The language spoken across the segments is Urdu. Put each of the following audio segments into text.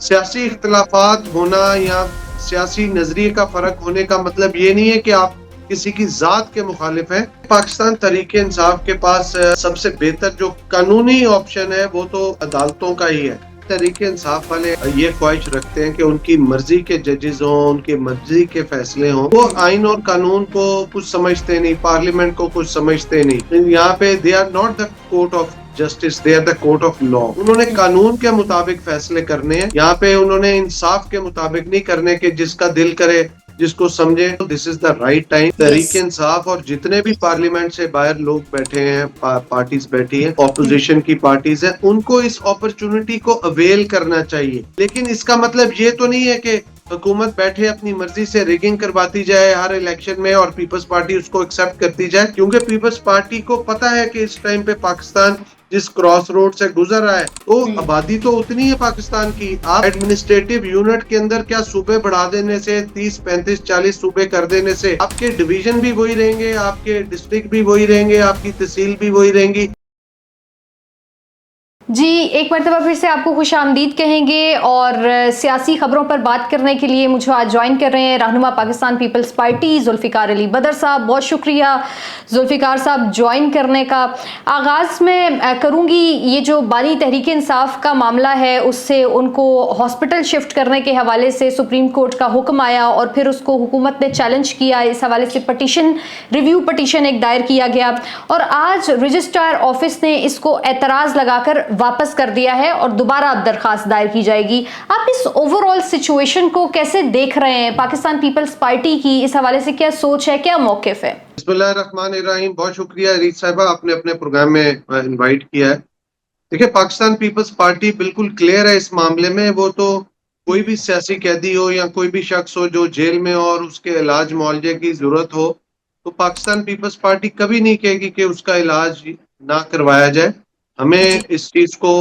سیاسی اختلافات ہونا یا سیاسی نظریے کا فرق ہونے کا مطلب یہ نہیں ہے کہ آپ کسی کی ذات کے مخالف ہیں۔ پاکستان تحریک انصاف کے پاس سب سے بہتر جو قانونی آپشن ہے وہ تو عدالتوں کا ہی ہے۔ تحریک انصاف والے یہ خواہش رکھتے ہیں کہ ان کی مرضی کے ججز ہوں، ان کی مرضی کے فیصلے ہوں۔ وہ آئین اور قانون کو کچھ سمجھتے نہیں، پارلیمنٹ کو کچھ سمجھتے نہیں۔ یہاں پہ they are not the court of justice, they are the court of law. انہوں نے قانون کے مطابق فیصلے کرنے ہیں۔ یہاں پہ انہوں نے انصاف کے مطابق نہیں کرنے کہ جس کا دل کرے، جس کو سمجھے دس از the right time. Tehreek Insaf اور جتنے بھی پارلیمنٹ سے باہر لوگ بیٹھے ہیں، پارٹیز بیٹھی ہیں، اپوزیشن کی پارٹیز ہیں، ان کو اس اپرچونٹی کو اویل کرنا چاہیے۔ لیکن اس کا مطلب یہ تو نہیں ہے کہ حکومت بیٹھے اپنی مرضی سے ریگنگ کرواتی جائے ہر الیکشن میں اور پیپلز پارٹی اس کو ایکسپٹ کرتی جائے، کیونکہ پیپلز پارٹی کو پتا ہے کہ اس ٹائم پہ پاکستان جس کراس روڈ سے گزر رہا ہے تو آبادی تو اتنی ہے پاکستان کی۔ آپ ایڈمنسٹریٹو یونٹ کے اندر کیا صوبے بڑھا دینے سے 30 35 40 صوبے کر دینے سے آپ کے ڈویژن بھی وہی رہیں گے، آپ کے ڈسٹرکٹ بھی وہی رہیں گے، آپ کی تحصیل بھی وہی رہیں گی۔ جی ایک مرتبہ پھر سے آپ کو خوش آمدید کہیں گے، اور سیاسی خبروں پر بات کرنے کے لیے مجھے آج جوائن کر رہے ہیں رہنما پاکستان پیپلز پارٹی ذوالفقار علی بدر صاحب۔ بہت شکریہ ذوالفقار صاحب جوائن کرنے کا۔ آغاز میں کروں گی یہ جو بانی تحریک انصاف کا معاملہ ہے اس سے ان کو ہاسپٹل شفٹ کرنے کے حوالے سے سپریم کورٹ کا حکم آیا اور پھر اس کو حکومت نے چیلنج کیا، اس حوالے سے ریویو پٹیشن ایک دائر کیا گیا، اور آج رجسٹرار آفس نے اس کو اعتراض لگا کر واپس کر دیا ہے اور دوبارہ اب درخواست دائر کی جائے گی۔ آپ اس اوور آل سچویشن کو کیسے دیکھ رہے ہیں؟ پاکستان پیپلز پارٹی کی اس حوالے سے کیا سوچ ہے، کیا موقف ہے؟ بسم اللہ الرحمن الرحیم۔ بہت شکریہ ریت صاحبہ، آپ نے اپنے پروگرام میں انوائٹ کیا ہے۔ دیکھیں پاکستان پیپلز پارٹی بالکل کلیئر ہے اس معاملے میں۔ وہ تو کوئی بھی سیاسی قیدی ہو یا کوئی بھی شخص ہو جو جیل میں ہو اور اس کے علاج معالجے کی ضرورت ہو تو پاکستان پیپلز پارٹی کبھی نہیں کہے گی کہ اس کا علاج نہ کروایا جائے۔ ہمیں اس چیز کو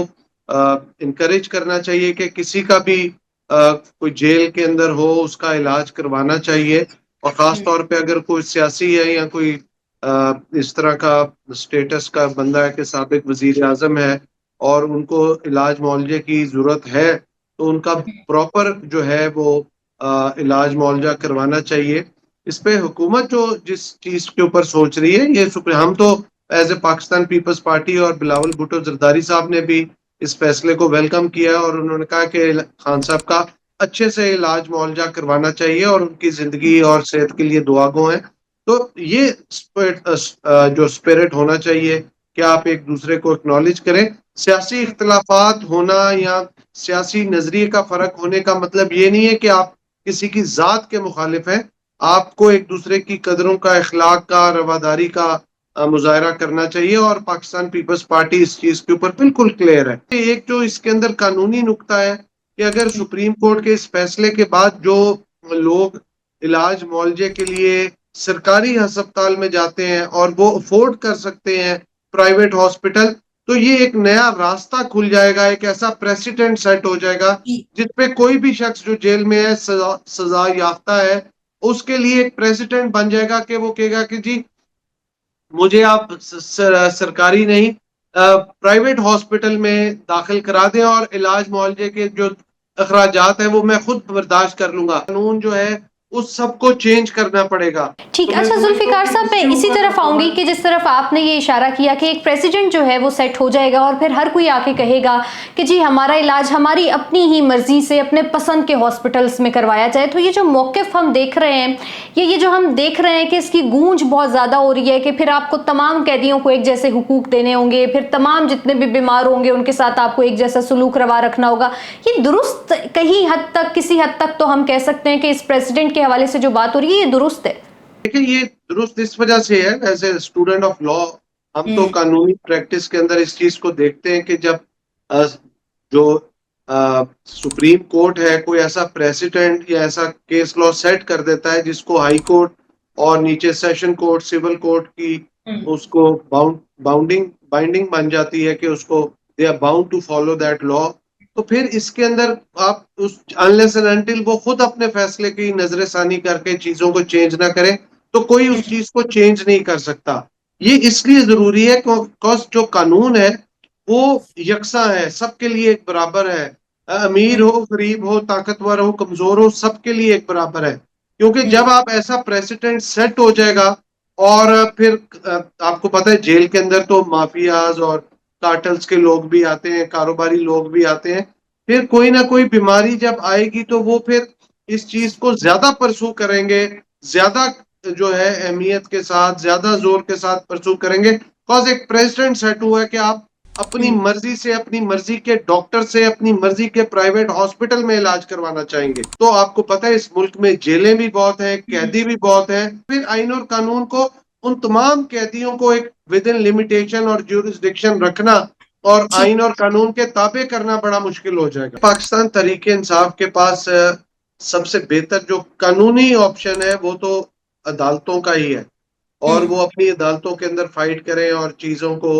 انکریج کرنا چاہیے کہ کسی کا بھی کوئی جیل کے اندر ہو اس کا علاج کروانا چاہیے، اور خاص طور پہ اگر کوئی سیاسی ہے یا کوئی اس طرح کا اسٹیٹس کا بندہ ہے کہ سابق وزیر اعظم ہے اور ان کو علاج معالجے کی ضرورت ہے تو ان کا پراپر جو ہے وہ علاج معالجہ کروانا چاہیے۔ اس پہ حکومت جو جس چیز کے اوپر سوچ رہی ہے، یہ ہم تو ایز اے پاکستان پیپلز پارٹی اور بلاول بھٹو زرداری صاحب نے بھی اس فیصلے کو ویلکم کیا اور انہوں نے کہا کہ خان صاحب کا اچھے سے علاج معالجہ کروانا چاہیے اور ان کی زندگی اور صحت کے لیے دعا گو ہیں۔ تو یہ جو اسپرٹ ہونا چاہیے کہ آپ ایک دوسرے کو اکنالج کریں۔ سیاسی اختلافات ہونا یا سیاسی نظریے کا فرق ہونے کا مطلب یہ نہیں ہے کہ آپ کسی کی ذات کے مخالف ہیں۔ آپ کو ایک دوسرے کی قدروں کا، اخلاق کا، رواداری کا مظاہرہ کرنا چاہیے، اور پاکستان پیپلز پارٹی اس چیز کے اوپر بالکل کلیئر ہے۔ ایک جو اس کے اندر قانونی نکتہ ہے کہ اگر سپریم کورٹ کے اس فیصلے کے بعد جو لوگ علاج معالجے کے لیے سرکاری ہسپتال میں جاتے ہیں اور وہ افورڈ کر سکتے ہیں پرائیویٹ ہاسپٹل، تو یہ ایک نیا راستہ کھل جائے گا، ایک ایسا پریسیڈنٹ سیٹ ہو جائے گا جس پہ کوئی بھی شخص جو جیل میں ہے، سزا یافتہ ہے، اس کے لیے ایک پریسیڈنٹ بن جائے گا کہ وہ کہے گا کہ جی مجھے آپ سرکاری نہیں پرائیویٹ ہاسپٹل میں داخل کرا دیں اور علاج معالجے کے جو اخراجات ہیں وہ میں خود برداشت کر لوں گا۔ قانون جو ہے اس سب کو چینج کرنا پڑے گا۔ ٹھیک، اچھا ذوالفقار صاحب میں اسی طرف آؤں گی کہ جس طرف آپ نے یہ اشارہ کیا کہ ایک پریزیڈنٹ جو ہے وہ سیٹ ہو جائے گا اور پھر ہر کوئی آ کے کہے گا کہ جی ہمارا علاج ہماری اپنی ہی مرضی سے اپنے پسند کے ہاسپٹلز میں کروایا جائے، تو یہ جو موقف ہم دیکھ رہے ہیں، یہ جو ہم دیکھ رہے ہیں کہ اس کی گونج بہت زیادہ ہو رہی ہے کہ پھر آپ کو تمام قیدیوں کو ایک جیسے حقوق دینے ہوں گے، پھر تمام جتنے بھی بیمار ہوں گے ان کے ساتھ آپ کو ایک جیسا سلوک روا رکھنا ہوگا، یہ درست کہیں حد تک، کسی حد تک تو ہم کہہ سکتے ہیں کہ اس پریزیڈنٹ کے حوالے سے جو بات ہو رہی ہے یہ درست ہے؟ دیکھیں یہ درست اس وجہ سے ہے، as a student of law ہم تو قانونی پریکٹس کے اندر اس چیز کو دیکھتے ہیں کہ جب جو سپریم کورٹ ہے کوئی ایسا پریسیڈنٹ یا ایسا کیس لا سیٹ کر دیتا ہے جس کو ہائی کورٹ اور نیچے سیشن کورٹ، سول کورٹ کی اس کو بائنڈنگ بن جاتی ہے کہ اس کو they are bound to follow that law, تو پھر اس کے اندر آپ انلیس اینڈ انٹل وہ خود اپنے فیصلے کی نظر ثانی کر کے چیزوں کو چینج نہ کریں تو کوئی اس چیز کو چینج نہیں کر سکتا۔ یہ اس لیے ضروری ہے کہ جو قانون ہے وہ یکساں ہے، سب کے لیے ایک برابر ہے۔ امیر ہو غریب ہو طاقتور ہو کمزور ہو سب کے لیے ایک برابر ہے. کیونکہ جب آپ ایسا پریسیڈنٹ سیٹ ہو جائے گا اور پھر آپ کو پتہ ہے جیل کے اندر تو مافیاز اور کارٹلز کے لوگ بھی آتے ہیں, کاروباری لوگ بھی آتے ہیں, پھر کوئی نہ کوئی بیماری جب آئے گی تو وہ پھر اس چیز کو زیادہ پرسو کریں گے, زیادہ جو ہے اہمیت کے ساتھ زیادہ زور کے ساتھ پرسو کریں گے. بیکاز ایک پریزیڈنٹ سیٹ ہوا ہے کہ آپ اپنی مرضی سے, اپنی مرضی کے ڈاکٹر سے, اپنی مرضی کے پرائیویٹ ہاسپٹل میں علاج کروانا چاہیں گے. تو آپ کو پتہ ہے اس ملک میں جیلیں بھی بہت ہیں, قیدی بھی بہت ہیں. پھر آئین اور قانون کو ان تمام قیدیوں کو ایک ود ان لمیٹیشن اور جورسڈکشن رکھنا اور آئین اور قانون کے تابع کرنا بڑا مشکل ہو جائے گا. پاکستان تحریک انصاف کے پاس سب سے بہتر جو قانونی آپشن ہے وہ تو عدالتوں کا ہی ہے, اور وہ اپنی عدالتوں کے اندر فائٹ کریں اور چیزوں کو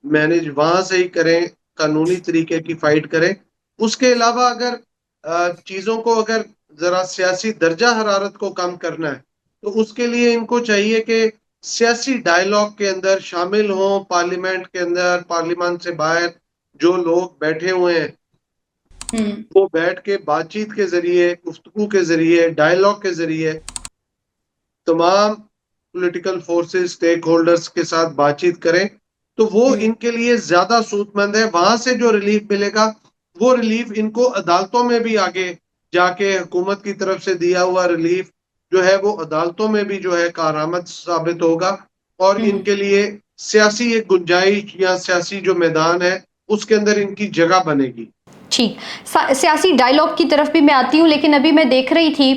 مینج وہاں سے ہی کریں, قانونی طریقے کی فائٹ کریں. اس کے علاوہ اگر چیزوں کو اگر ذرا سیاسی درجہ حرارت کو کم کرنا ہے تو اس کے لیے ان کو چاہیے کہ سیاسی ڈائیلاگ کے اندر شامل ہوں. پارلیمنٹ کے اندر, پارلیمان سے باہر جو لوگ بیٹھے ہوئے ہیں وہ بیٹھ کے بات چیت کے ذریعے, گفتگو کے ذریعے, ڈائیلاگ کے ذریعے تمام پولیٹیکل فورسز سٹیک ہولڈرز کے ساتھ بات چیت کریں تو وہ ان کے لیے زیادہ سود مند ہے. وہاں سے جو ریلیف ملے گا وہ ریلیف ان کو عدالتوں میں بھی آگے جا کے حکومت کی طرف سے دیا ہوا ریلیف جو ہے وہ عدالتوں میں بھی جو ہے کارآمد ثابت ہوگا, اور ان کے لیے سیاسی ایک گنجائش یا سیاسی جو میدان ہے اس کے اندر ان کی جگہ بنے گی. ٹھیک, سیاسی ڈائیلاگ کی طرف بھی میں آتی ہوں, لیکن ابھی میں دیکھ رہی تھی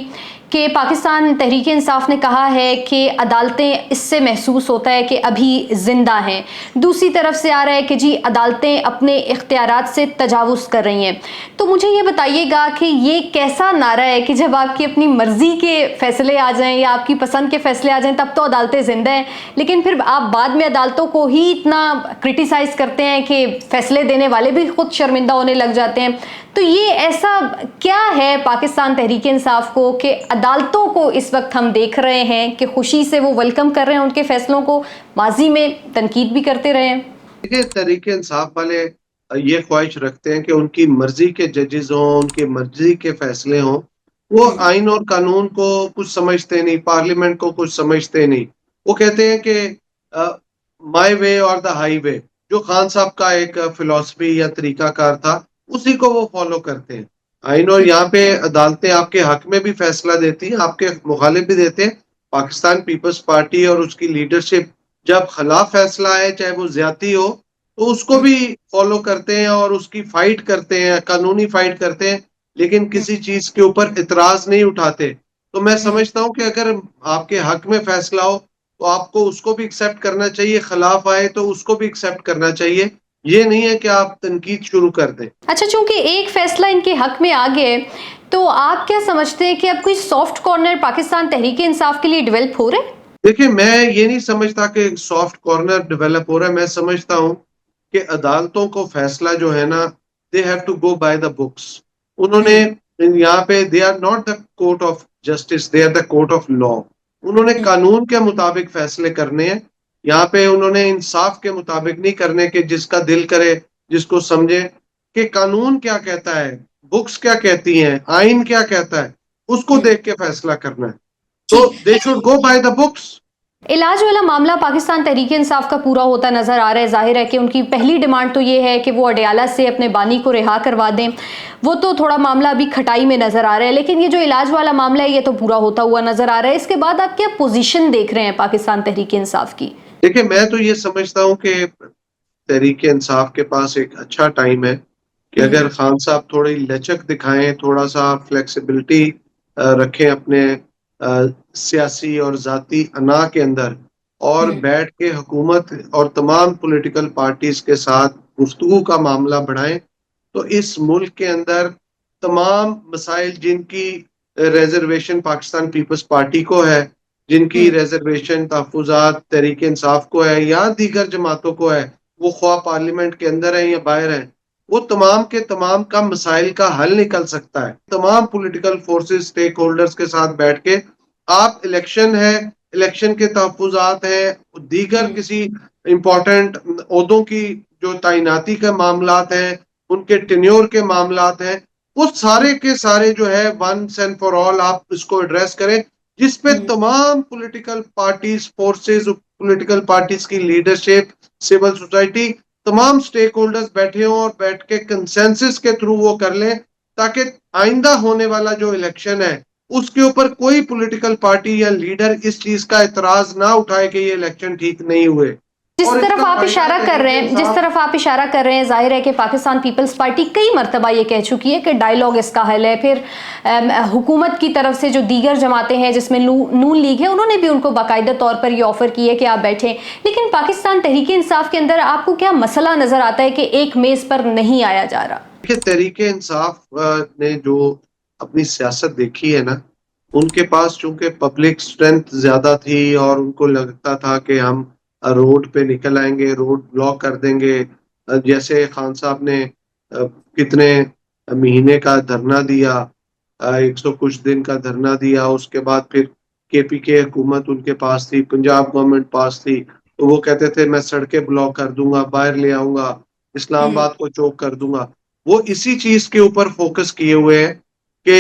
کہ پاکستان تحریک انصاف نے کہا ہے کہ عدالتیں اس سے محسوس ہوتا ہے کہ ابھی زندہ ہیں. دوسری طرف سے آ رہا ہے کہ جی عدالتیں اپنے اختیارات سے تجاوز کر رہی ہیں. تو مجھے یہ بتائیے گا کہ یہ کیسا نعرہ ہے کہ جب آپ کی اپنی مرضی کے فیصلے آ جائیں یا آپ کی پسند کے فیصلے آ جائیں تب تو عدالتیں زندہ ہیں, لیکن پھر آپ بعد میں عدالتوں کو ہی اتنا کرٹیسائز کرتے ہیں کہ فیصلے دینے والے بھی خود شرمندہ ہونے لگ جاتے ہیں. تو یہ ایسا کیا ہے پاکستان تحریک انصاف کو کہ عدالتوں کو اس وقت ہم دیکھ رہے ہیں کہ خوشی سے وہ ویلکم کر رہے ہیں ان کے فیصلوں کو, ماضی میں تنقید بھی کرتے رہے ہیں؟ دیکھیں تحریک انصاف والے یہ خواہش رکھتے ہیں کہ ان کی مرضی کے ججز ہوں, ان کی مرضی کے فیصلے ہوں. وہ آئین اور قانون کو کچھ سمجھتے نہیں, پارلیمنٹ کو کچھ سمجھتے نہیں. وہ کہتے ہیں کہ مائی وے اور دا ہائی وے, جو خان صاحب کا ایک فلسفی یا طریقہ کار تھا اسی کو وہ فالو کرتے ہیں. آئین اور یہاں پہ عدالتیں آپ کے حق میں بھی فیصلہ دیتی ہیں, آپ کے مخالف بھی دیتے ہیں. پاکستان پیپلز پارٹی اور اس کی لیڈرشپ جب خلاف فیصلہ ہے چاہے وہ زیادتی ہو تو اس کو بھی فالو کرتے ہیں اور اس کی فائٹ کرتے ہیں, قانونی فائٹ کرتے ہیں, لیکن کسی چیز کے اوپر اعتراض نہیں اٹھاتے. تو میں سمجھتا ہوں کہ اگر آپ کے حق میں فیصلہ ہو تو آپ کو اس کو بھی ایکسیپٹ کرنا چاہیے, خلاف آئے تو اس کو بھی ایکسیپٹ کرنا چاہیے. یہ نہیں ہے کہ آپ تنقید شروع کر دیں. اچھا, چونکہ ایک فیصلہ ان کے حق میں آ گئے تو آپ کیا سمجھتے ہیں کہ اب کوئی سافٹ کارنر پاکستان تحریک انصاف کے لیے ڈیولپ ہو رہے ہیں؟ دیکھیں میں یہ نہیں سمجھتا کہ سافٹ کارنر ڈیولپ ہو رہا ہے. میں سمجھتا ہوں کہ عدالتوں کو فیصلہ جو ہے نا they have to go by the books. انہوں نے یہاں پہ they are not the court of justice, they are the court of law. انہوں نے قانون کے مطابق فیصلے کرنے ہیں. یہاں پہ انہوں نے انصاف کے مطابق نہیں کرنے کہ جس کا دل کرے جس کو سمجھے کہ قانون کیا کہتا ہے, بکس کیا کہتی ہیں, آئین کیا کہتا ہے, اس کو دیکھ کے فیصلہ کرنا ہے. تو they should go by the books. علاج والا معاملہ پاکستان تحریک انصاف کا پورا ہوتا نظر آ رہا ہے. ظاہر ہے کہ ان کی پہلی ڈیمانڈ تو یہ ہے کہ وہ اڈیالہ سے اپنے بانی کو رہا کروا دیں. وہ تو تھوڑا معاملہ ابھی کھٹائی میں نظر آ رہا ہے, لیکن یہ جو علاج والا معاملہ ہے یہ تو پورا ہوتا ہوا نظر آ رہا ہے. اس کے بعد آپ کیا پوزیشن دیکھ رہے ہیں پاکستان تحریک انصاف کی؟ دیکھیں میں تو یہ سمجھتا ہوں کہ تحریک انصاف کے پاس ایک اچھا ٹائم ہے کہ اگر خان صاحب تھوڑی لچک دکھائیں, تھوڑا سا فلیکسیبلٹی رکھیں اپنے سیاسی اور ذاتی انا کے اندر, اور بیٹھ کے حکومت اور تمام پولیٹیکل پارٹیز کے ساتھ گفتگو کا معاملہ بڑھائیں, تو اس ملک کے اندر تمام مسائل جن کی ریزرویشن پاکستان پیپلز پارٹی کو ہے, جن کی ریزرویشن تحفظات تحریک انصاف کو ہے یا دیگر جماعتوں کو ہے, وہ خواہ پارلیمنٹ کے اندر ہیں یا باہر ہیں, وہ تمام کے تمام کا مسائل کا حل نکل سکتا ہے. تمام پولیٹیکل فورسز سٹیک ہولڈرز کے ساتھ بیٹھ کے آپ الیکشن ہے, الیکشن کے تحفظات ہیں, دیگر کسی امپورٹنٹ عہدوں کی جو تعیناتی کے معاملات ہیں, ان کے ٹینیور کے معاملات ہیں, وہ سارے کے سارے جو ہے ونس اینڈ فار آل آپ اس کو ایڈریس کریں، جس پہ تمام political parties, forces, political parties کی لیڈرشپ، سول سوسائٹی، تمام سٹیک ہولڈرز بیٹھے ہوں اور بیٹھ کے کنسنسس کے تھرو وہ کر لیں، تاکہ آئندہ ہونے والا جو الیکشن ہے اس کے اوپر کوئی پولیٹیکل پارٹی یا لیڈر اس چیز کا اعتراض نہ اٹھائے کہ یہ الیکشن ٹھیک نہیں ہوئے۔ جس طرف آپ اشارہ کر رہے ہیں ظاہر ہے کہ پاکستان پیپلز پارٹی کئی مرتبہ یہ کہہ چکی ہے کہ ڈائیلاگ اس کا حل ہے، پھر حکومت کی طرف سے جو دیگر جماعتیں ہیں جس میں نون لیگ ہے، انہوں نے بھی ان کو باقاعدہ طور پر یہ آفر کی ہے کہ آپ بیٹھیں، لیکن پاکستان تحریک انصاف کے اندر آپ کو کیا مسئلہ نظر آتا ہے کہ ایک میز پر نہیں آیا جا رہا؟ کہ تحریک انصاف نے جو اپنی سیاست دیکھی ہے نا، ان کے پاس چونکہ پبلک سٹرینتھ زیادہ تھی اور ان کو لگتا تھا کہ ہم روڈ پہ نکل آئیں گے، روڈ بلاک کر دیں گے، جیسے خان صاحب نے کتنے مہینے کا دھرنا دیا، 100 کچھ دن کا دھرنا دیا، اس کے بعد پھر کے پی کے حکومت ان کے پاس تھی، پنجاب گورنمنٹ پاس تھی، تو وہ کہتے تھے میں سڑکیں بلاک کر دوں گا، باہر لے آؤں گا، اسلام آباد کو چوک کر دوں گا۔ وہ اسی چیز کے اوپر فوکس کیے ہوئے ہیں کہ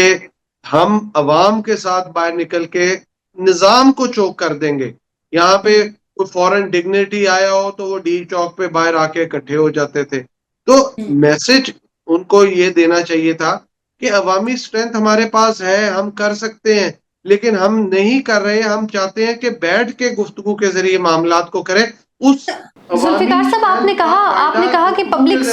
ہم عوام کے ساتھ باہر نکل کے نظام کو چوک کر دیں گے۔ یہاں پہ کوئی فورن ڈگنیٹی آیا ہو تو وہ ڈی چوک پہ باہر آ کے اکٹھے ہو جاتے تھے۔ تو میسج ان کو یہ دینا چاہیے تھا کہ عوامی سٹرینتھ ہمارے پاس ہے، ہم کر سکتے ہیں، لیکن ہم نہیں کر رہے، ہم چاہتے ہیں کہ بیٹھ کے گفتگو کے ذریعے معاملات کو کریں۔ اس ذوالفقار صاحب آپ نے کہا کہ پبلک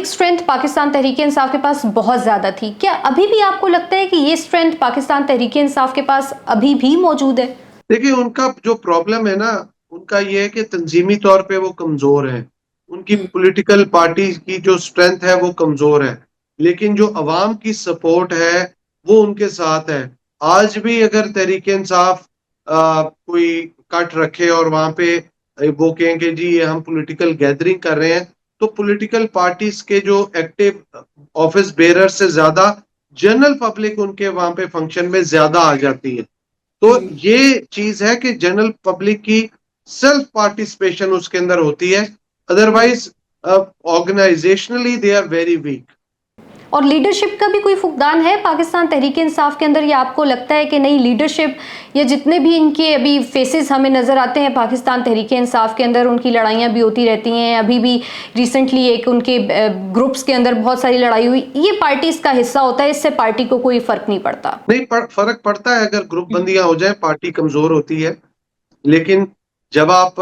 سٹرینتھ پاکستان تحریک انصاف کے پاس بہت زیادہ تھی، کیا ابھی بھی آپ کو لگتا ہے کہ یہ سٹرینتھ پاکستان تحریک انصاف کے پاس ابھی بھی موجود ہے؟ دیکھیں ان کا جو پرابلم ہے نا، ان کا یہ ہے کہ تنظیمی طور پہ وہ کمزور ہیں، ان کی پولیٹیکل پارٹی کی جو سٹرینتھ ہے وہ کمزور ہے، لیکن جو عوام کی سپورٹ ہے وہ ان کے ساتھ ہے۔ آج بھی اگر تحریک انصاف کوئی کٹ رکھے اور وہاں پہ وہ کہیں کہ جی یہ ہم پولیٹیکل گیدرنگ کر رہے ہیں، تو پولیٹیکل پارٹیز کے جو ایکٹیو آفس بیرر سے زیادہ جنرل پبلک ان کے وہاں پہ فنکشن میں زیادہ آ جاتی ہے۔ تو یہ چیز ہے کہ جنرل پبلک کی سیلف پارٹیسپیشن اس کے اندر ہوتی ہے، otherwise organizationally they are very weak. اور لیڈرشپ کا بھی کوئی فقدان ہے پاکستان تحریک انصاف کے اندر، یا آپ کو لگتا ہے کہ نہیں لیڈرشپ یا جتنے بھی ان کے ابھی فیسز ہمیں نظر آتے ہیں پاکستان تحریک انصاف کے اندر، ان کی لڑائیاں بھی ہوتی رہتی ہیں، ابھی بھی ریسنٹلی ایک ان کے گروپس کے اندر بہت ساری لڑائی ہوئی، یہ پارٹی اس کا حصہ ہوتا ہے، اس سے پارٹی کو کوئی فرق نہیں پڑتا؟ نہیں، فرق پڑتا ہے، اگر گروپ بندیاں ہو جائیں پارٹی کمزور ہوتی ہے، لیکن جب آپ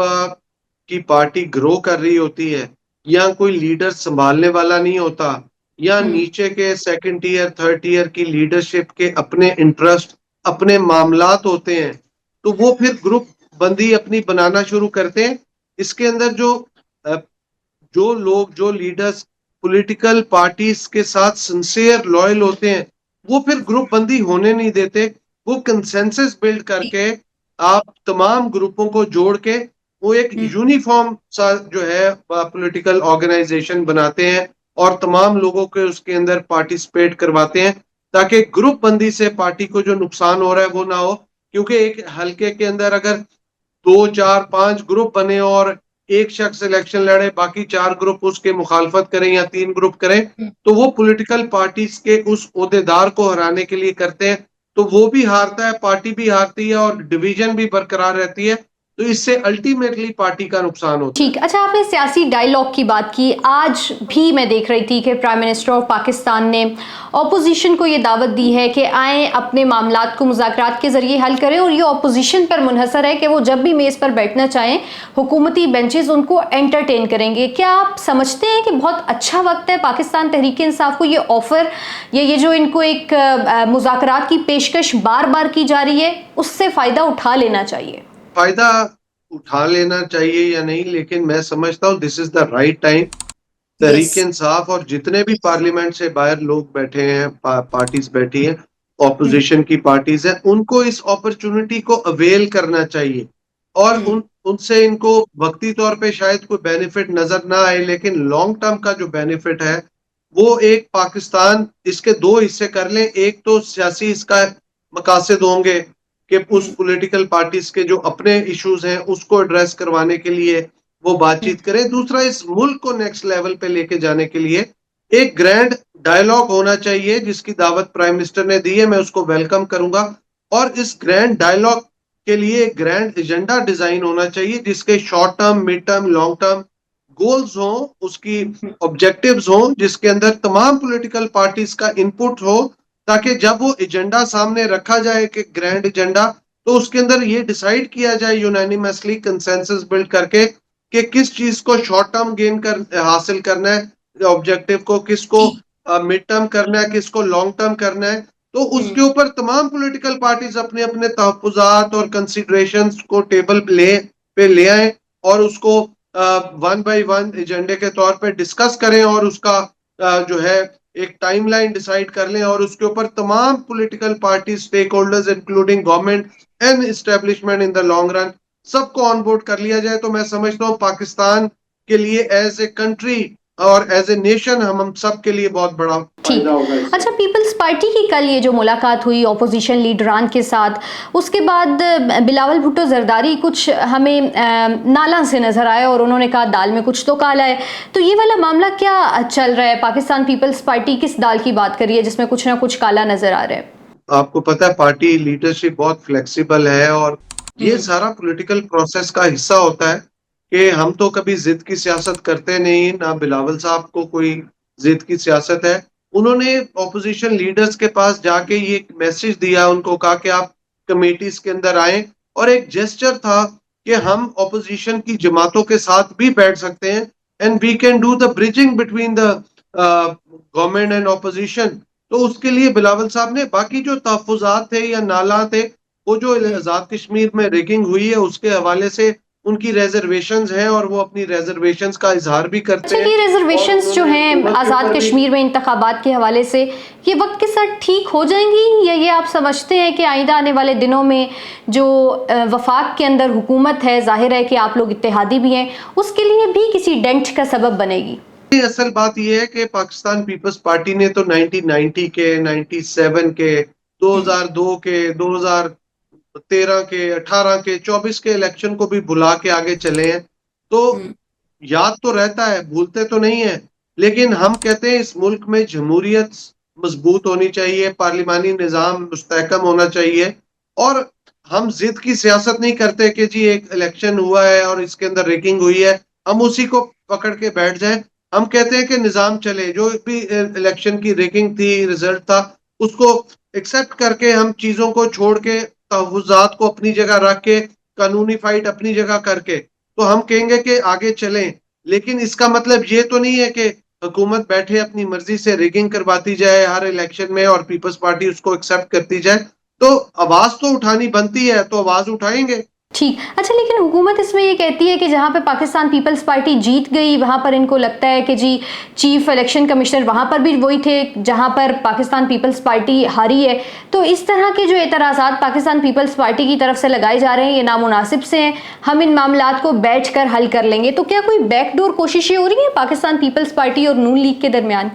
کی پارٹی گرو کر رہی ہوتی ہے یا کوئی لیڈر سنبھالنے والا نہیں ہوتا، یا نیچے کے سیکنڈ ٹیئر تھرڈ ٹیئر کی لیڈرشپ کے اپنے انٹرسٹ، اپنے معاملات ہوتے ہیں، تو وہ پھر گروپ بندی اپنی بنانا شروع کرتے ہیں۔ اس کے اندر جو لوگ، جو لیڈرز پولیٹیکل پارٹیز کے ساتھ سنسیئر لائل ہوتے ہیں، وہ پھر گروپ بندی ہونے نہیں دیتے، وہ کنسنسس بلڈ کر کے آپ تمام گروپوں کو جوڑ کے وہ ایک یونیفارم سا جو ہے پولیٹیکل آرگنائزیشن بناتے ہیں اور تمام لوگوں کے اس کے اندر پارٹیسپیٹ کرواتے ہیں، تاکہ گروپ بندی سے پارٹی کو جو نقصان ہو رہا ہے وہ نہ ہو۔ کیونکہ ایک حلقے کے اندر اگر 2 4 5 گروپ بنے اور ایک شخص الیکشن لڑے، باقی 4 گروپ اس کے مخالفت کریں یا 3 گروپ کریں، تو وہ پولیٹیکل پارٹیز کے اس عہدیدار کو ہرانے کے لیے کرتے ہیں، تو وہ بھی ہارتا ہے، پارٹی بھی ہارتی ہے اور ڈویژن بھی برقرار رہتی ہے، تو اس سے الٹیمیٹلی پارٹی کا نقصان ہوتا ہے۔ ٹھیک، اچھا آپ نے سیاسی ڈائیلاگ کی بات کی، آج بھی میں دیکھ رہی تھی کہ پرائم منسٹر آف پاکستان نے اپوزیشن کو یہ دعوت دی ہے کہ آئیں اپنے معاملات کو مذاکرات کے ذریعے حل کریں، اور یہ اپوزیشن پر منحصر ہے کہ وہ جب بھی میز پر بیٹھنا چاہیں حکومتی بینچز ان کو انٹرٹین کریں گے۔ کیا آپ سمجھتے ہیں کہ بہت اچھا وقت ہے پاکستان تحریک انصاف کو یہ آفر یا یہ جو ان کو ایک مذاکرات کی پیشکش بار بار کی جا رہی ہے اس سے فائدہ اٹھا لینا چاہیے؟ فائدہ اٹھا لینا چاہیے یا نہیں، لیکن میں سمجھتا ہوں دس از the right time. Tehreek Insaf اور جتنے بھی پارلیمنٹ سے باہر لوگ بیٹھے ہیں، پارٹیز بیٹھی ہیں، اپوزیشن کی پارٹیز ہیں، ان کو اس اپرچونٹی کو اویل کرنا چاہیے، اور ان سے ان کو وقتی طور پہ شاید کوئی بینیفٹ نظر نہ آئے، لیکن لانگ ٹرم کا جو بینیفٹ ہے وہ ایک پاکستان اس کے 2 حصے کر لیں۔ ایک تو سیاسی اس کا مقاصد ہوں گے کہ اس پولیٹیکل پارٹیز کے جو اپنے ایشوز ہیں اس کو ایڈریس کروانے کے لیے وہ بات چیت کریں، دوسرا اس ملک کو نیکسٹ لیول پہ لے کے جانے کے لیے ایک گرینڈ ڈائلاگ ہونا چاہیے جس کی دعوت پرائم منسٹر نے دی ہے، میں اس کو ویلکم کروں گا، اور اس گرینڈ ڈائلاگ کے لیے گرینڈ ایجنڈا ڈیزائن ہونا چاہیے جس کے short term, mid term, long term goals ہوں، اس کی آبجیکٹیوز ہوں، جس کے اندر تمام پولیٹیکل پارٹیز کا انپٹ ہو، تاکہ جب وہ ایجنڈا سامنے رکھا جائے کہ گرینڈ ایجنڈا، تو اس کے اندر یہ ڈیسائیڈ کیا جائے یونانیمسلی، کنسنسس بلڈ کر کے، کہ کس چیز کو شارٹ ٹرم گین حاصل کرنا ہے آبجیکٹیو کو، کس کو مڈ ٹرم کرنا ہے، کس کو لانگ ٹرم کرنا ہے. تو اس کے اوپر تمام پولیٹیکل پارٹیز اپنے اپنے تحفظات اور کنسیڈریشنز کو ٹیبل پہ لے آئیں، اور اس کو ون بائی ون ایجنڈے کے طور پہ ڈسکس کریں، اور اس کا جو ہے ایک ٹائم لائن ڈیسائیڈ کر لیں، اور اس کے اوپر تمام political parties, stakeholders including government and establishment in the long run, سب کو آن بورڈ کر لیا جائے. تو میں سمجھتا ہوں پاکستان کے لیے ایز اے کنٹری اور ایز اے نیشن ہم سب کے لیے بہت بڑا فائدہ ہوگا. اچھا، پیپلز پارٹی کی کل یہ جو ملاقات ہوئی اپوزیشن لیڈران کے ساتھ، اس کے بعد بلاول بھٹو زرداری کچھ ہمیں نالاں سے نظر آئے، اور انہوں نے کہا دال میں کچھ تو کالا ہے. تو یہ والا معاملہ کیا چل رہا ہے؟ پاکستان پیپلز پارٹی کس دال کی بات کر رہی ہے جس میں کچھ نہ کچھ کالا نظر آ رہا ہے؟ آپ کو پتہ ہے پارٹی لیڈرشپ بہت فلیکسیبل ہے، اور یہ سارا پولیٹیکل پروسیس کا حصہ ہوتا ہے کہ ہم تو کبھی ضد کی سیاست کرتے نہیں، نہ بلاول صاحب کو کوئی ضد کی سیاست ہے. انہوں نے اپوزیشن لیڈرز کے پاس جا کے یہ میسج دیا، ان کو کہا کہ آپ کمیٹیز کے اندر آئیں، اور ایک جیسچر تھا کہ ہم اپوزیشن کی جماعتوں کے ساتھ بھی بیٹھ سکتے ہیں، and we can do the bridging between the government and opposition. تو اس کے لیے بلاول صاحب نے باقی جو تحفظات تھے یا نالا تھے، وہ جو آزاد کشمیر میں ریگنگ ہوئی ہے اس کے حوالے سے ان کی ریزرویشنز ہیں، اور وہ اپنی ریزرویشنز کا اظہار بھی کرتے ہیں. اچھا، یہ ریزرویشنز جو ہیں آزاد کشمیر میں انتخابات کے حوالے سے، یہ وقت کے ساتھ ٹھیک ہو جائیں گی، یا یہ آپ سمجھتے ہیں کہ آئندہ آنے والے دنوں میں جو وفاق کے اندر حکومت ہے، ظاہر ہے کہ آپ لوگ اتحادی بھی ہیں، اس کے لیے بھی کسی ڈینٹ کا سبب بنے گی؟ اصل بات یہ ہے کہ پاکستان پیپلز پارٹی نے تو 1990 کے، 97 کے، 2002 کے، 2013 کے، 18 کے، 24 کے الیکشن کو بھی بلا کے آگے چلے ہیں. تو یاد تو رہتا ہے، بھولتے تو نہیں ہیں، لیکن ہم کہتے ہیں اس ملک میں جمہوریت مضبوط ہونی چاہیے، پارلیمانی نظام مستحکم ہونا چاہیے، اور ہم ضد کی سیاست نہیں کرتے کہ جی ایک الیکشن ہوا ہے اور اس کے اندر ریگنگ ہوئی ہے، ہم اسی کو پکڑ کے بیٹھ جائیں. ہم کہتے ہیں کہ نظام چلے، جو بھی الیکشن کی ریگنگ تھی، ریزلٹ تھا، اس کو ایکسپٹ کر کے، ہم چیزوں کو چھوڑ کے، تحفظات کو اپنی جگہ رکھ کے، قانونی فائٹ اپنی جگہ کر کے، تو ہم کہیں گے کہ آگے چلیں. لیکن اس کا مطلب یہ تو نہیں ہے کہ حکومت بیٹھے اپنی مرضی سے ریگنگ کرواتی جائے ہر الیکشن میں، اور پیپلز پارٹی اس کو ایکسپٹ کرتی جائے. تو آواز تو اٹھانی بنتی ہے، تو آواز اٹھائیں گے. ٹھیک. اچھا، لیکن حکومت اس میں یہ کہتی ہے کہ جہاں پہ پاکستان پیپلز پارٹی جیت گئی وہاں پر ان کو لگتا ہے کہ جی چیف الیکشن کمشنر وہاں پر بھی وہی تھے جہاں پر پاکستان پیپلز پارٹی ہاری ہے. تو اس طرح کے جو اعتراضات پاکستان پیپلز پارٹی کی طرف سے لگائے جا رہے ہیں، یہ نامناسب سے ہیں، ہم ان معاملات کو بیٹھ کر حل کر لیں گے. تو کیا کوئی بیک ڈور کوششیں ہو رہی ہیں پاکستان پیپلز پارٹی اور نون لیگ کے درمیان؟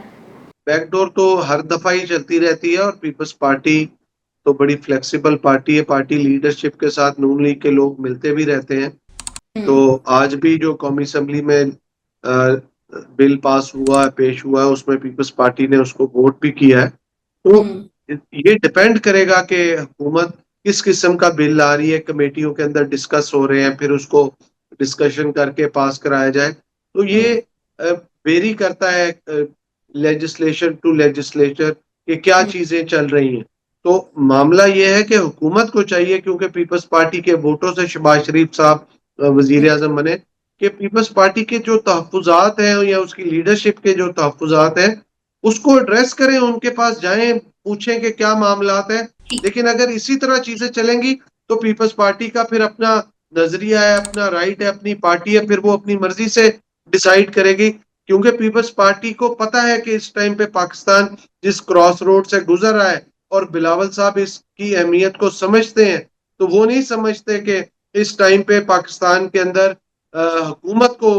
بیک ڈور تو ہر دفعہ ہی چلتی رہتی ہے، اور پیپلز پارٹی تو بڑی فلیکسیبل پارٹی ہے. پارٹی لیڈرشپ کے ساتھ نون لیگ کے لوگ ملتے بھی رہتے ہیں. تو آج بھی جو قومی اسمبلی میں بل پاس ہوا ہے، پیش ہوا ہے، اس میں پیپلز پارٹی نے اس کو ووٹ بھی کیا ہے. تو یہ ڈیپینڈ کرے گا کہ حکومت کس قسم کا بل آ رہی ہے، کمیٹیوں کے اندر ڈسکس ہو رہے ہیں، پھر اس کو ڈسکشن کر کے پاس کرایا جائے. تو یہ ویری کرتا ہے لیجسلیشن ٹو لیجسلیچر کہ کیا چیزیں چل رہی ہیں. تو معاملہ یہ ہے کہ حکومت کو چاہیے، کیونکہ پیپلز پارٹی کے ووٹوں سے شہباز شریف صاحب وزیر اعظم بنے، کہ پیپلز پارٹی کے جو تحفظات ہیں یا اس کی لیڈرشپ کے جو تحفظات ہیں اس کو ایڈریس کریں، ان کے پاس جائیں، پوچھیں کہ کیا معاملات ہیں. لیکن اگر اسی طرح چیزیں چلیں گی تو پیپلز پارٹی کا پھر اپنا نظریہ ہے، اپنا رائٹ ہے، اپنی پارٹی ہے، پھر وہ اپنی مرضی سے ڈیسائیڈ کرے گی. کیونکہ پیپلز پارٹی کو پتا ہے کہ اس ٹائم پہ پاکستان جس کراس روڈ سے گزر رہا ہے، اور بلاول صاحب اس کی اہمیت کو سمجھتے ہیں، تو وہ نہیں سمجھتے کہ اس ٹائم پہ پاکستان کے اندر حکومت کو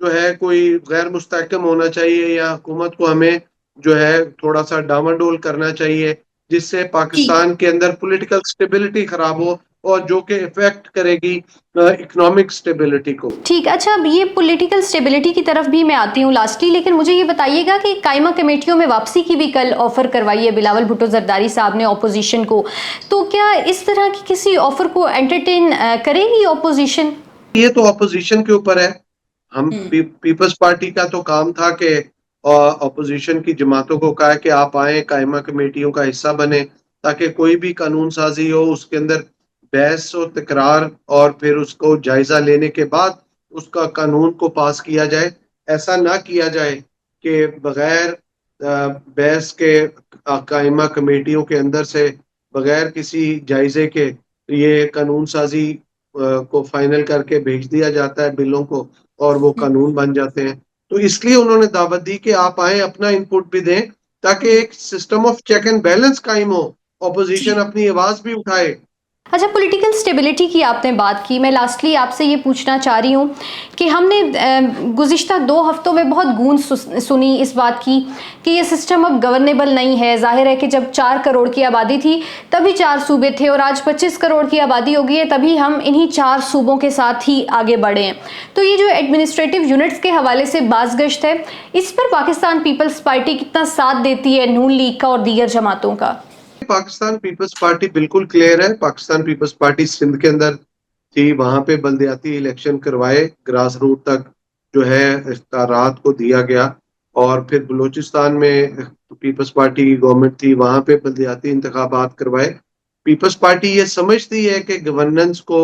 جو ہے کوئی غیر مستحکم ہونا چاہیے، یا حکومت کو ہمیں جو ہے تھوڑا سا ڈاواڈول کرنا چاہیے، جس سے پاکستان کے اندر پولیٹیکل سٹیبلٹی خراب ہو. اور جو کہ افیکٹ کرے گی اکنامک اسٹیبلٹی کو. ٹھیک. اچھا, اب یہ پولیٹیکل اسٹیبلٹی کی طرف بھی میں آتی ہوں لاسٹلی, لیکن مجھے یہ بتائیے گا کہ قائمہ کمیٹیوں میں واپسی کی بھی کل آفر کروائی ہے بلاول بھٹو زرداری صاحب نے اپوزیشن کو, تو کیا اس طرح کی کسی آفر کو انٹرٹین کرے گی اپوزیشن؟ یہ تو اپوزیشن کے اوپر ہے. ہم پیپلز پارٹی کا تو کام تھا کہ اپوزیشن کی جماعتوں کو کہا کہ آپ آئیں, قائمہ کمیٹیوں کا حصہ بنیں, تاکہ کوئی بھی قانون سازی ہو اس کے اندر بحث و تکرار اور پھر اس کو جائزہ لینے کے بعد اس کا قانون کو پاس کیا جائے. ایسا نہ کیا جائے کہ بغیر بحث کے قائمہ کمیٹیوں کے اندر سے بغیر کسی جائزے کے یہ قانون سازی کو فائنل کر کے بھیج دیا جاتا ہے بلوں کو, اور وہ قانون بن جاتے ہیں. تو اس لیے انہوں نے دعوت دی کہ آپ آئیں, اپنا انپٹ بھی دیں, تاکہ ایک system of check and balance قائم ہو, اپوزیشن اپنی آواز بھی اٹھائے. اچھا, پولیٹیکل سٹیبلٹی کی آپ نے بات کی, میں لاسٹلی آپ سے یہ پوچھنا چاہ رہی ہوں کہ ہم نے گزشتہ 2 ہفتوں میں بہت گونج سنی اس بات کی کہ یہ سسٹم اب گورنیبل نہیں ہے. ظاہر ہے کہ جب 4 کروڑ کی آبادی تھی تبھی 4 صوبے تھے, اور آج 25 کروڑ کی آبادی ہو گئی ہے, تبھی ہم انہی 4 صوبوں کے ساتھ ہی آگے بڑھے ہیں. تو یہ جو ایڈمنسٹریٹو یونٹس کے حوالے سے بازگشت ہے, اس پر پاکستان پیپلز پارٹی کتنا ساتھ دیتی ہے نون لیگ کا اور دیگر جماعتوں کا؟ پاکستان پیپلز پارٹی بالکل کلیئر ہے. پاکستان پیپلز پارٹی سندھ کے اندر تھی, وہاں پہ بلدیاتی الیکشن کروائے, گراس روٹ تک جو ہے اختیارات کو دیا گیا, اور پھر بلوچستان میں پیپلز پارٹی کی گورنمنٹ تھی, وہاں پہ بلدیاتی انتخابات کروائے. پیپلز پارٹی یہ سمجھتی ہے کہ گورننس کو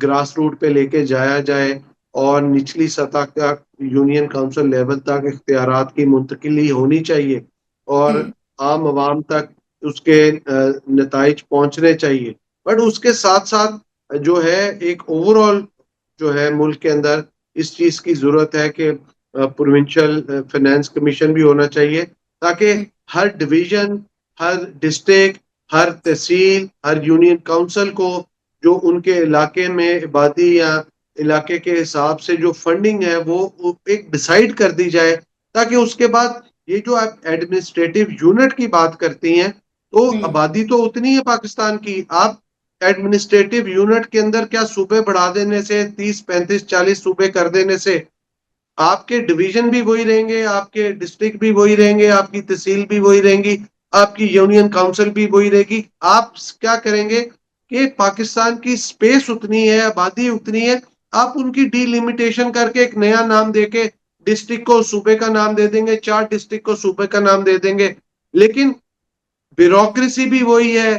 گراس روٹ پہ لے کے جایا جائے اور نچلی سطح کا یونین کونسل لیول تک اختیارات کی منتقلی ہونی چاہیے, اور عام عوام تک اس کے نتائج پہنچنے چاہیے. بٹ اس کے ساتھ ساتھ جو ہے ایک اوور آل جو ہے ملک کے اندر اس چیز کی ضرورت ہے کہ پروونشل فائنانس کمیشن بھی ہونا چاہیے, تاکہ ہر ڈویژن, ہر ڈسٹرکٹ, ہر تحصیل, ہر یونین کونسل کو جو ان کے علاقے میں آبادی یا علاقے کے حساب سے جو فنڈنگ ہے وہ ایک ڈیسائیڈ کر دی جائے, تاکہ اس کے بعد یہ جو آپ ایڈمنسٹریٹو یونٹ کی بات کرتی ہیں, تو آبادی تو اتنی ہے پاکستان کی, آپ ایڈمنسٹریٹو یونٹ کے اندر کیا صوبے بڑھا دینے سے 30 35 40 صوبے کر دینے سے آپ کے ڈویژن بھی وہی رہیں گے, آپ کے ڈسٹرکٹ بھی وہی رہیں گے, آپ کی تحصیل بھی وہی رہیں گی, آپ کی یونین کونسل بھی وہی رہے گی. آپ کیا کریں گے کہ پاکستان کی سپیس اتنی ہے, آبادی اتنی ہے, آپ ان کی ڈی لیمیٹیشن کر کے ایک نیا نام دے کے ڈسٹرکٹ کو صوبے کا نام دے دیں گے, 4 ڈسٹرکٹ کو صوبے کا نام دے دیں گے, لیکن بیوروکریسی بھی وہی ہے,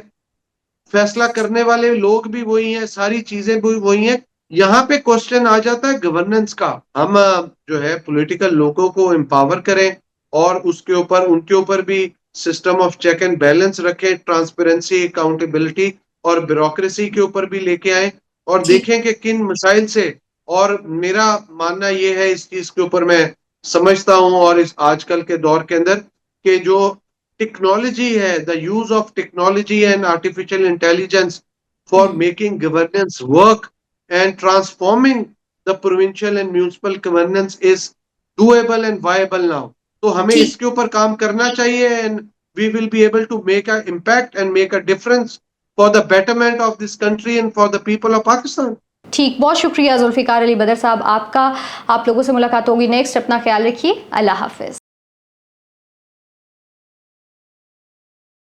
فیصلہ کرنے والے لوگ بھی وہی ہیں, ساری چیزیں بھی وہی ہیں. یہاں پہ کوسچن آ جاتا ہے گورننس کا. ہم جو ہے پولیٹیکل لوگوں کو امپاور کریں اور اس کے اوپر ان کے اوپر بھی system of check and balance رکھیں, ٹرانسپیرنسی, اکاؤنٹیبلٹی اور بیوروکریسی کے اوپر بھی لے کے آئیں, اور دیکھیں کہ کن مسائل سے. اور میرا ماننا یہ ہے اس چیز کے اوپر, میں سمجھتا ہوں اور اس آج کل کے دور کے اندر کہ جو ٹیکنالوجی ہے, the use of technology and artificial intelligence for making governance work and transforming the provincial and municipal governance is doable and viable now. تو ہمیں اس کے اوپر کام کرنا چاہیے, and we will be able to make a impact and make a difference for the betterment of this country and for the people of Pakistan. ٹھیک, بہت شکریہ ذوالفقار علی بدر صاحب آپ کا. آپ لوگوں سے ملاقات ہوگی نیکسٹ. اپنا خیال رکھیے, اللہ حافظ.